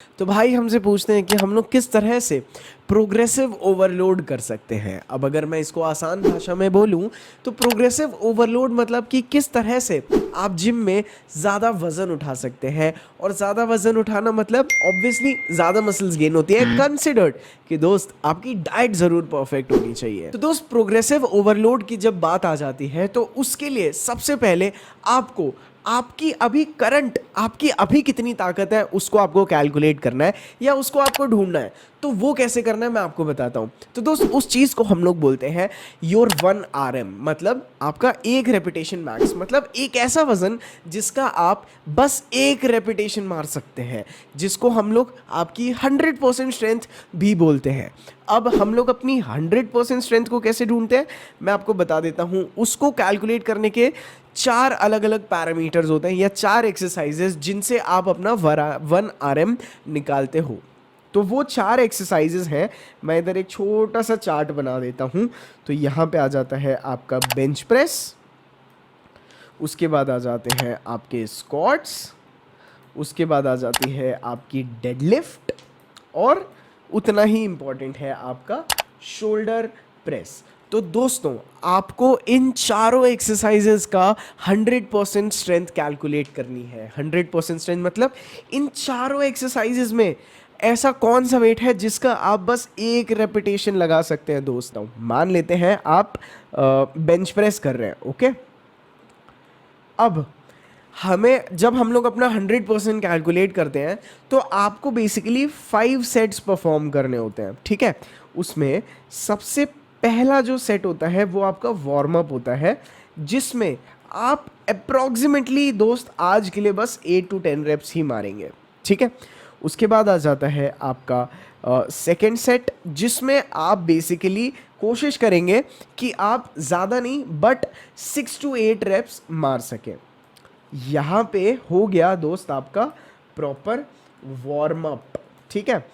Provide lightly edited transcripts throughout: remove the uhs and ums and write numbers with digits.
तो भाई हमसे पूछते हैं कि हम लोग किस तरह से प्रोग्रेसिव ओवरलोड कर सकते हैं। अब अगर मैं इसको आसान भाषा में बोलूं तो प्रोग्रेसिव ओवरलोड मतलब कि किस तरह से आप जिम में ज़्यादा वज़न उठा सकते हैं। और ज़्यादा वज़न उठाना मतलब ऑब्वियसली ज़्यादा मसल्स गेन होती है, कंसिडर्ड कि दोस्त आपकी डाइट ज़रूर परफेक्ट होनी चाहिए। तो दोस्त प्रोग्रेसिव ओवरलोड की जब बात आ जाती है तो उसके लिए सबसे पहले आपको आपकी अभी कितनी ताकत है उसको आपको कैलकुलेट करना है या उसको आपको ढूंढना है। तो वो कैसे करना है मैं आपको बताता हूं। तो दोस्त उस चीज को हम लोग बोलते हैं योर 1 RM, मतलब आपका एक रेपिटेशन मैक्स, मतलब एक ऐसा वजन जिसका आप बस एक रेपिटेशन मार सकते हैं, जिसको हम लोग आपकी 100% स्ट्रेंथ भी बोलते हैं। अब हम लोग अपनी 100% स्ट्रेंथ को कैसे ढूंढते हैं मैं आपको बता देता हूं। उसको कैलकुलेट करने के 4 अलग अलग पैरामीटर्स होते हैं या 4 एक्सरसाइजेस जिनसे आप अपना 1 RM निकालते हो। तो वो 4 एक्सरसाइजेस हैं। मैं इधर एक छोटा सा चार्ट बना देता हूँ। तो यहाँ पे आ जाता है आपका बेंच प्रेस, उसके बाद आ जाते हैं आपके स्क्वाट्स, उसके बाद आ जाती है आपकी डेडलिफ्ट, और उतना ही इम्पॉर्टेंट है आपका शोल्डर प्रेस। तो दोस्तों आपको इन चारों एक्सरसाइजेस का 100% स्ट्रेंथ कैलकुलेट करनी है। 100% स्ट्रेंथ मतलब इन चारों एक्सरसाइजेस में ऐसा कौन सा वेट है जिसका आप बस एक रेपिटेशन लगा सकते हैं। दोस्तों मान लेते हैं आप बेंच प्रेस कर रहे हैं, ओके। अब जब हम लोग अपना 100% कैलकुलेट करते हैं तो आपको बेसिकली 5 सेट्स परफॉर्म करने होते हैं, ठीक है। उसमें सबसे पहला जो सेट होता है वो आपका वार्म अप होता है, जिसमें आप अप्रॉक्सीमेटली दोस्त आज के लिए बस 8 to 10 रेप्स ही मारेंगे, ठीक है। उसके बाद आ जाता है आपका सेकेंड सेट, जिसमें आप बेसिकली कोशिश करेंगे कि आप ज़्यादा नहीं बट 6 to 8 रेप्स मार सकें। यहाँ पे हो गया दोस्त आपका प्रॉपर वार्म अप, ठीक है।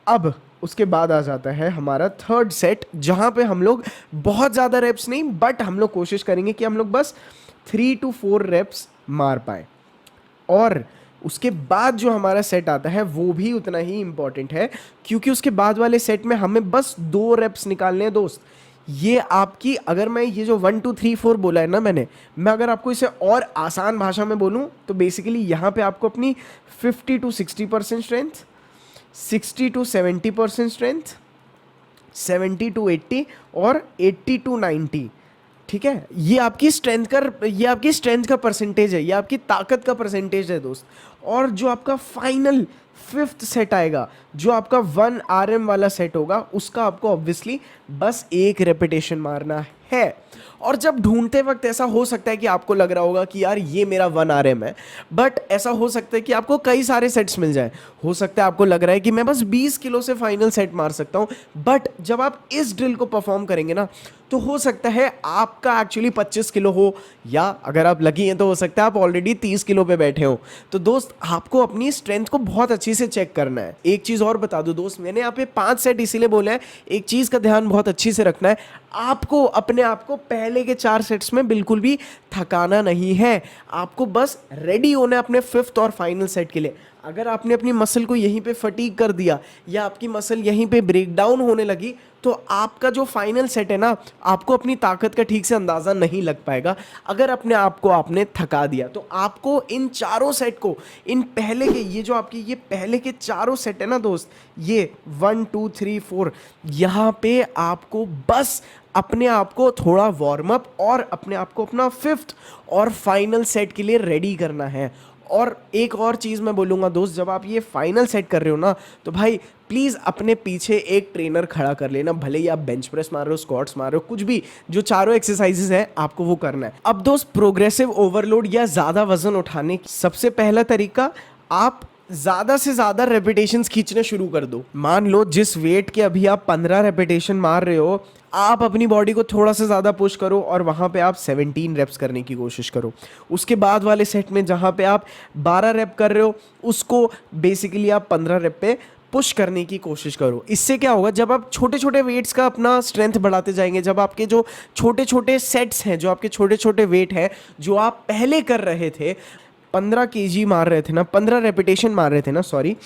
अब उसके बाद आ जाता है हमारा थर्ड सेट, जहाँ पे हम लोग बहुत ज़्यादा रेप्स नहीं बट हम लोग कोशिश करेंगे कि हम लोग बस 3 to 4 रेप्स मार पाए। और उसके बाद जो हमारा सेट आता है वो भी उतना ही इम्पॉर्टेंट है, क्योंकि उसके बाद वाले सेट में हमें बस 2 रेप्स निकालने हैं दोस्त। ये आपकी, अगर मैं ये जो 1 2 3 4 बोला है ना मैं अगर आपको इसे और आसान भाषा में बोलूँ तो बेसिकली यहाँ पे आपको अपनी 50 to 60% strength, 60 to 70% strength, 70 to 80 और 80 to 90, ठीक है। ये आपकी स्ट्रेंथ का परसेंटेज है, ये आपकी ताकत का परसेंटेज है दोस्त। और जो आपका फाइनल 5th सेट आएगा, जो आपका 1 RM वाला सेट होगा, उसका आपको ऑब्वियसली बस एक रेपिटेशन मारना है। और जब ढूंढते वक्त ऐसा हो सकता है कि आपको लग रहा होगा कि यार ये मेरा 1 RM है, बट ऐसा हो सकता है कि आपको कई सारे सेट्स मिल जाए। हो सकता है आपको लग रहा है कि मैं बस 20 किलो से फाइनल सेट मार सकता हूँ, बट जब आप इस ड्रिल को परफॉर्म करेंगे ना तो हो सकता है आपका एक्चुअली 25 किलो हो, या अगर आप लकी हैं तो हो सकता है आप ऑलरेडी 30 किलो पे बैठे हो। तो दोस्त आपको अपनी स्ट्रेंथ को बहुत अच्छे से चेक करना है। एक चीज़ और बता दो दोस्त, मैंने यहाँ पे 5 सेट इसीलिए बोले हैं, एक चीज़ का ध्यान बहुत अच्छी से रखना है, आपको अपने आप को पहले के 4 सेट्स में बिल्कुल भी थकाना नहीं है। आपको बस रेडी होना है अपने 5th और फाइनल सेट के लिए। अगर आपने अपनी मसल को यहीं पे फटीग कर दिया या आपकी मसल यहीं पे ब्रेक डाउन होने लगी तो आपका जो फाइनल सेट है ना, आपको अपनी ताकत का ठीक से अंदाज़ा नहीं लग पाएगा। अगर अपने आप को आपने थका दिया तो आपको इन चारों सेट को, इन पहले के ये पहले के चारों सेट है ना दोस्त, ये 1 2 3 4, यहाँ पे आपको बस अपने आप को थोड़ा वार्म अप और अपने आप को अपना 5th और फाइनल सेट के लिए रेडी करना है। और एक और चीज़ मैं बोलूँगा दोस्त, जब आप ये फाइनल सेट कर रहे हो ना तो भाई प्लीज़ अपने पीछे एक ट्रेनर खड़ा कर लेना, भले ही आप बेंच प्रेस मार रहे हो, स्क्वाट्स मार रहे हो, कुछ भी, जो चारों एक्सरसाइजेस हैं आपको वो करना है। अब दोस्त प्रोग्रेसिव ओवरलोड या ज़्यादा वजन उठाने की सबसे पहला तरीका, आप ज़्यादा से ज़्यादा रेपिटेशंस खींचने शुरू कर दो। मान लो जिस वेट के अभी आप 15 रेपिटेशन मार रहे हो, आप अपनी बॉडी को थोड़ा सा ज़्यादा पुश करो और वहाँ पे आप 17 रेप्स करने की कोशिश करो। उसके बाद वाले सेट में जहाँ पे आप 12 रेप कर रहे हो, उसको बेसिकली आप 15 रेप पे पुश करने की कोशिश करो। इससे क्या होगा, जब आप छोटे छोटे वेट्स का अपना स्ट्रेंथ बढ़ाते जाएंगे, जब आपके जो छोटे छोटे सेट्स हैं, जो आपके छोटे छोटे वेट हैं जो आप पहले कर रहे थे, 15 kg मार रहे थे ना, 15 रेपिटेशन मार रहे थे ना, सॉरी,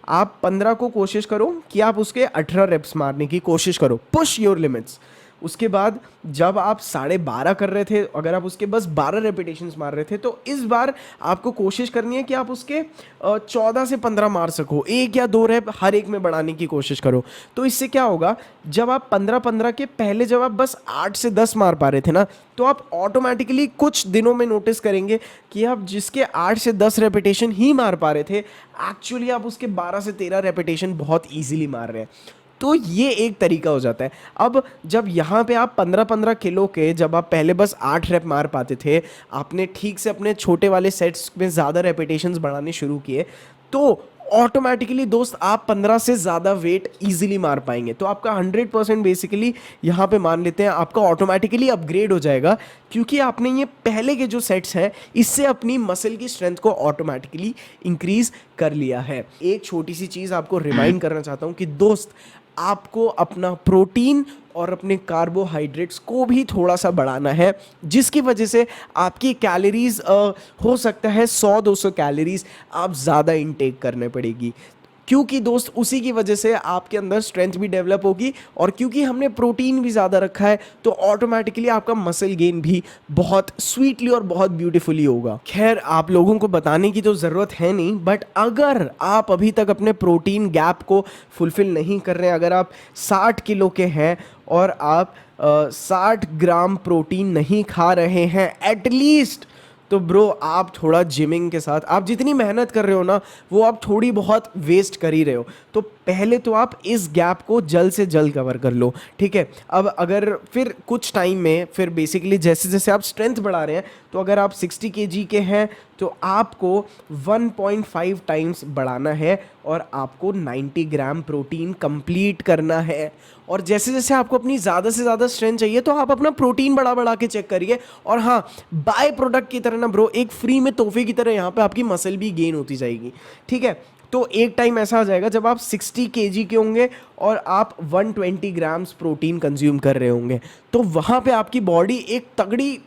आप 15 को कोशिश करो कि आप उसके 18 रेप्स मारने की कोशिश करो, पुश योर लिमिट्स। उसके बाद जब आप 12.5 कर रहे थे, अगर आप उसके बस 12 रेपिटेशंस मार रहे थे, तो इस बार आपको कोशिश करनी है कि आप उसके 14 से 15 मार सको, 1 या 2 रेप हर एक में बढ़ाने की कोशिश करो। तो इससे क्या होगा, जब आप 15-15 के पहले जब आप बस 8 से 10 मार पा रहे थे ना, तो आप ऑटोमेटिकली कुछ दिनों में नोटिस करेंगे कि आप जिसके 8 से 10 रेपिटेशन ही मार पा रहे थे, एक्चुअली आप उसके 12 से 13 रेपिटेशन बहुत ईजिली मार रहे हैं। तो ये एक तरीका हो जाता है। अब जब यहाँ पे आप 15-15 किलो के, जब आप पहले बस 8 रेप मार पाते थे, आपने ठीक से अपने छोटे वाले सेट्स में ज़्यादा रेपिटेशंस बढ़ाने शुरू किए, तो ऑटोमेटिकली दोस्त आप 15 से ज़्यादा वेट इजीली मार पाएंगे। तो आपका 100% बेसिकली यहाँ पे मान लेते हैं आपका ऑटोमेटिकली अपग्रेड हो जाएगा, क्योंकि आपने ये पहले के जो सेट्स हैं इससे अपनी मसल की स्ट्रेंथ को ऑटोमेटिकली इंक्रीज कर लिया है। एक छोटी सी चीज़ आपको रिमाइंड करना चाहता हूँ कि दोस्त, आपको अपना प्रोटीन और अपने कार्बोहाइड्रेट्स को भी थोड़ा सा बढ़ाना है, जिसकी वजह से आपकी कैलोरीज हो सकता है 100-200 कैलोरीज आप ज़्यादा इनटेक करने पड़ेगी, क्योंकि दोस्त उसी की वजह से आपके अंदर स्ट्रेंथ भी डेवलप होगी, और क्योंकि हमने प्रोटीन भी ज़्यादा रखा है तो ऑटोमेटिकली आपका मसल गेन भी बहुत स्वीटली और बहुत ब्यूटीफुली होगा। खैर, आप लोगों को बताने की तो ज़रूरत है नहीं, बट अगर आप अभी तक अपने प्रोटीन गैप को फुलफ़िल नहीं कर रहे हैं, अगर आप 60 किलो के हैं और आप 60 ग्राम प्रोटीन नहीं खा रहे हैं एटलीस्ट, तो ब्रो आप थोड़ा जिमिंग के साथ, आप जितनी मेहनत कर रहे हो ना, वो आप थोड़ी बहुत वेस्ट कर ही रहे हो। तो पहले तो आप इस गैप को जल्द से जल्द कवर कर लो, ठीक है। अब अगर फिर कुछ टाइम में, फिर बेसिकली जैसे जैसे आप स्ट्रेंथ बढ़ा रहे हैं, तो अगर आप 60 kg के हैं तो आपको 1.5 टाइम्स बढ़ाना है और आपको 90 ग्राम प्रोटीन कंप्लीट करना है। और जैसे जैसे आपको अपनी ज़्यादा से ज़्यादा स्ट्रेंथ चाहिए, तो आप अपना प्रोटीन बढ़ा बढ़ा के चेक करिए। और हाँ, बाय प्रोडक्ट की तरह ना ब्रो, एक फ्री में तोहफे की तरह यहाँ पे आपकी मसल भी गेन होती जाएगी, ठीक है। तो एक टाइम ऐसा आ जाएगा जब आप 60 kg के होंगे और आप 120 ग्राम्स प्रोटीन कंज्यूम कर रहे होंगे, तो वहाँ पे आपकी बॉडी एक तगड़ी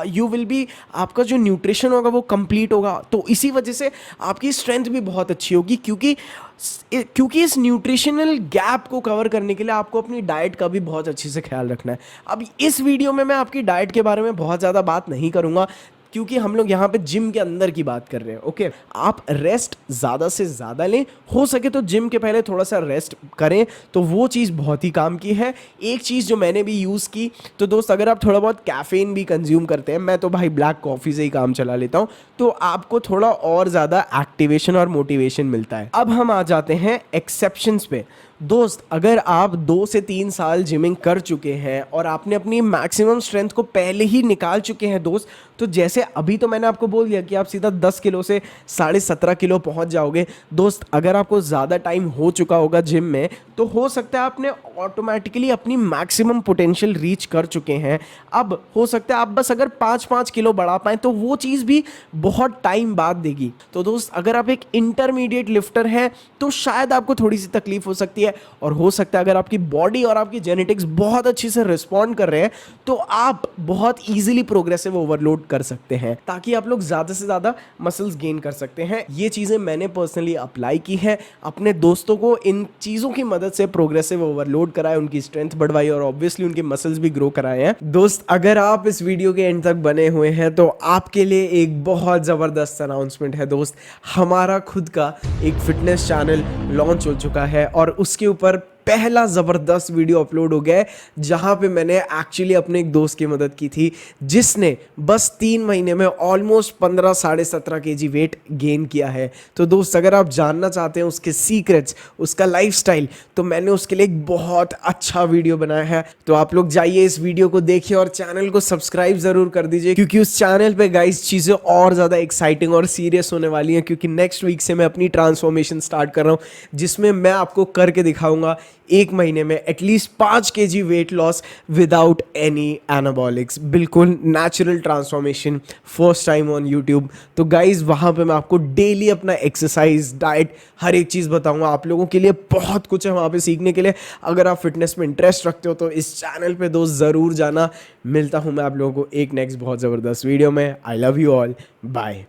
यू विल बी, आपका जो न्यूट्रिशन होगा वो कंप्लीट होगा। तो इसी वजह से आपकी स्ट्रेंथ भी बहुत अच्छी होगी, क्योंकि इस न्यूट्रिशनल गैप को कवर करने के लिए आपको अपनी डाइट का भी बहुत अच्छे से ख्याल रखना है। अब इस वीडियो में मैं आपकी डाइट के बारे में बहुत ज़्यादा बात नहीं करूँगा, क्योंकि हम लोग यहाँ पे जिम के अंदर की बात कर रहे हैं, ओके। आप रेस्ट ज़्यादा से ज़्यादा लें, हो सके तो जिम के पहले थोड़ा सा रेस्ट करें, तो वो चीज़ बहुत ही काम की है। एक चीज़ जो मैंने भी यूज़ की, तो दोस्त अगर आप थोड़ा बहुत कैफ़ीन भी कंज्यूम करते हैं, मैं तो भाई ब्लैक कॉफ़ी से ही काम चला लेता हूँ, तो आपको थोड़ा और ज़्यादा एक्टिवेशन और मोटिवेशन मिलता है। अब हम आ जाते हैं एक्सेप्शंस पे। दोस्त, अगर आप 2 से 3 साल जिमिंग कर चुके हैं और आपने अपनी मैक्सिमम स्ट्रेंथ को पहले ही निकाल चुके हैं दोस्त, तो जैसे अभी तो मैंने आपको बोल दिया कि आप सीधा 10 किलो से 17.5 किलो पहुंच जाओगे। दोस्त, अगर आपको ज़्यादा टाइम हो चुका होगा जिम में, तो हो सकता है आपने ऑटोमेटिकली अपनी मैक्सिमम पोटेंशियल रीच कर चुके हैं। अब हो सकता है आप बस अगर 5-5 किलो बढ़ा पाएँ, तो वो चीज़ भी बहुत टाइम बाद देगी। तो दोस्त, अगर आप एक इंटरमीडिएट लिफ्टर हैं, तो शायद आपको थोड़ी सी तकलीफ हो सकती है, और हो सकता है अगर आपकी बॉडी और आपकी जेनेटिक्स बहुत अच्छी से रिस्पॉन्ड कर रहे हैं, तो आप बहुत इजीली प्रोग्रेसिव ओवरलोड कर सकते हैं, ताकि आप लोग ज़्यादा से ज़्यादा मसल्स गेन कर सकते हैं। ये चीज़ें मैंने पर्सनली अप्लाई की है, अपने दोस्तों को इन चीज़ों की मदद से प्रोग्रेसिव ओवरलोड कराए, उनकी स्ट्रेंथ बढ़वाई और ऑब्वियसली उनके मसल्स भी ग्रो कराए हैं। दोस्त, अगर आप इस वीडियो के एंड तक बने हुए हैं, तो आपके लिए एक बहुत ज़बरदस्त अनाउंसमेंट है दोस्त। हमारा खुद का एक फिटनेस चैनल लॉन्च हो चुका है, और उसके ऊपर पहला ज़बरदस्त वीडियो अपलोड हो गया है, जहाँ पे मैंने एक्चुअली अपने एक दोस्त की मदद की थी, जिसने बस 3 महीने में ऑलमोस्ट 15-17.5 kg वेट गेन किया है। तो दोस्त, अगर आप जानना चाहते हैं उसके सीक्रेट्स, उसका लाइफस्टाइल, तो मैंने उसके लिए एक बहुत अच्छा वीडियो बनाया है। तो आप लोग जाइए, इस वीडियो को देखिए और चैनल को सब्सक्राइब ज़रूर कर दीजिए, क्योंकि उस चैनल पर गाइस चीज़ें और ज़्यादा एक्साइटिंग और सीरियस होने वाली हैं, क्योंकि नेक्स्ट वीक से मैं अपनी ट्रांसफॉर्मेशन स्टार्ट कर रहा हूँ, जिसमें मैं आपको करके दिखाऊंगा 1 महीने में at least 5 kg weight loss without any anabolics, बिल्कुल natural transformation, first time on YouTube. तो गाइज, वहाँ पे मैं आपको डेली अपना एक्सरसाइज, डाइट, हर एक चीज़ बताऊंगा। आप लोगों के लिए बहुत कुछ है वहाँ पे सीखने के लिए। अगर आप फिटनेस में इंटरेस्ट रखते हो तो इस चैनल पे दोस्त ज़रूर जाना। मिलता हूँ मैं आप लोगों को एक नेक्स्ट बहुत ज़बरदस्त वीडियो में। I love you all, bye.